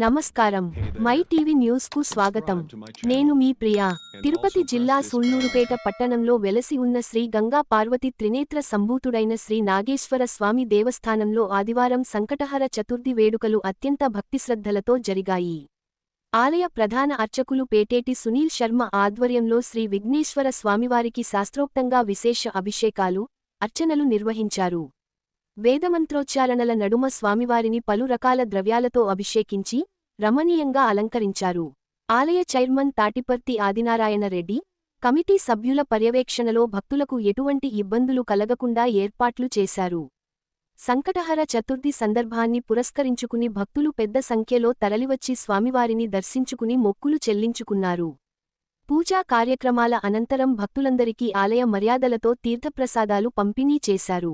నమస్కారం. My TV news కు స్వాగతం. నేను మీ ప్రియా. తిరుపతి జిల్లా సూళ్లూరుపేట పట్టణంలో వెలసి ఉన్న శ్రీ గంగా పార్వతి త్రినేత్ర సంభూతుడైన శ్రీ నాగేశ్వర స్వామి దేవస్థానంలో ఆదివారం సంకటహర చతుర్థి వేడుకలు అత్యంత భక్తిశ్రద్ధలతో జరిగాయి. ఆలయ ప్రధాన అర్చకులు పేటేటి సునీల్ శర్మ ఆధ్వర్యంలో శ్రీ విఘ్నేశ్వర స్వామివారికి శాస్త్రోక్తంగా విశేష అభిషేకాలు, అర్చనలు నిర్వహించారు. వేదమంత్రోచ్చారణల నడుమ స్వామివారిని పలు రకాల ద్రవ్యాలతో అభిషేకించి, రమణీయంగా అలంకరించారు. ఆలయ చైర్మన్ తాటిపర్తి ఆదినారాయణ రెడ్డి, కమిటీ సభ్యుల పర్యవేక్షణలో భక్తులకు ఎటువంటి ఇబ్బందులు కలగకుండా ఏర్పాట్లు చేశారు. సంకటహర చతుర్థి సందర్భాన్ని పురస్కరించుకుని భక్తులు పెద్ద సంఖ్యలో తరలివచ్చి స్వామివారిని దర్శించుకుని మొక్కులు చెల్లించుకున్నారు. పూజా కార్యక్రమాల అనంతరం భక్తులందరికీ ఆలయ మర్యాదలతో తీర్థప్రసాదాలు పంపిణీ చేశారు.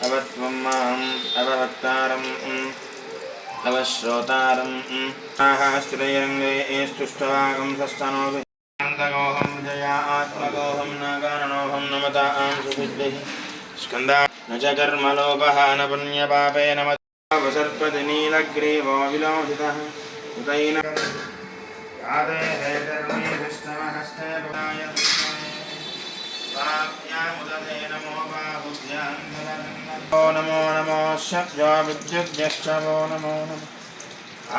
अवत्वं माम् अववक्तारम् अवश्रोतारम् आहास्थिरैरङ्गे स्तुष्टवागं सस्तनोऽभिन्तगोऽहं विजया आत्मगोऽहं नागाननोऽहं नमता सुविद्भिः स्कन्दा न च कर्मलोभः न पुण्यपापे न मदवसर्पति नीलग्रीवो विलोहितः उतैन यादे हेतर्मे कृष्णमहस्ते पुराय नमो नमो शक्यो विद्युद्यश्च वो नमो नमः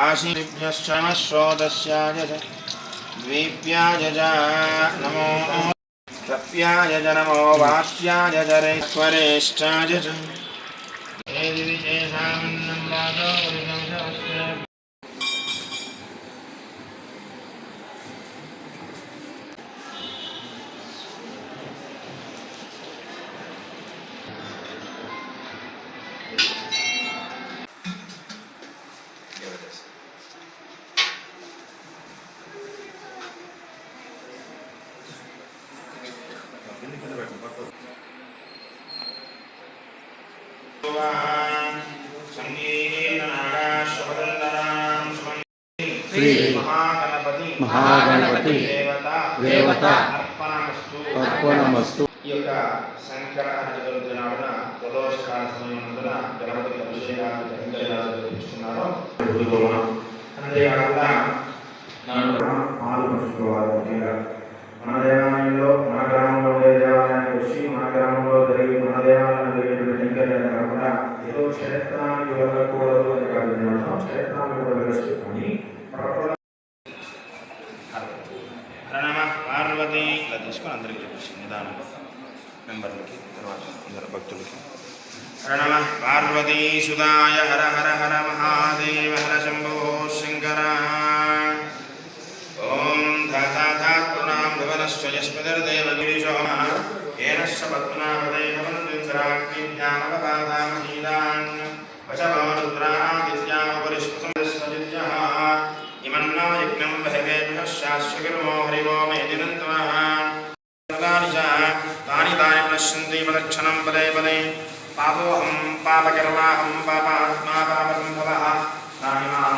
आशीभ्यश्च श्रोतस्याय च द्वीप्याय च नमो तप्याय च नमो वास्याय च रेश्वरेष्ठाय च श्री महागणपति देवता अर्पणमस्तु ఈ యొక్క సంకటహర చతుర్థి నాడున ప్రదోషకాల సమయమున గణపతికి అభిషేకాలు కైంకర్యాలు నిర్వహిస్తున్నారు. అంతేకాకుండా పాలు పంచుకోవాలి. ముఖ్యంగా మన దేవాలయంలో మన గ్రామంలో ఉండే దేవాలయానికి వచ్చి మన గ్రామంలో జరిగే మన దేవాలయంలో జరిగేటువంటి కైంకర్యాలు కాకుండా ఏదో క్షేత్రానికి వెళ్ళకూడదు అని కాదు, క్షేత్రానికి కూడా వెళ్ళొచ్చుకొని పార్వతి ఇలా తీసుకొని అందరికి చూపించింది నిదానంగా మెంబర్లకి తర్వాత అందరు భక్తులకి. హర నమః పార్వతీ సుదాయ హర హర హర మహాదేవ హర శంభో శంకర. ఓం ధాతాత్మనాం భువనశ్చయస్పతిర్దేవ గిరిశో ఏనశ్చ పద్మనాభదే భవంతింద్రాగ్ని జ్ఞానవపాదామహీదాన్ వచవో రుద్రాదిత్యాపరిష్కృతస్వజిత్యః ఇమన్నా యజ్ఞం బహివేభ్యః శాశ్వగిర్మో హరివో మేదినంత్వః तानि तानि नश्यन्ति पदक्षणं पदे पदे पापोऽहं पापकर्माहं पापात्मा पापसम्भवः तानि मां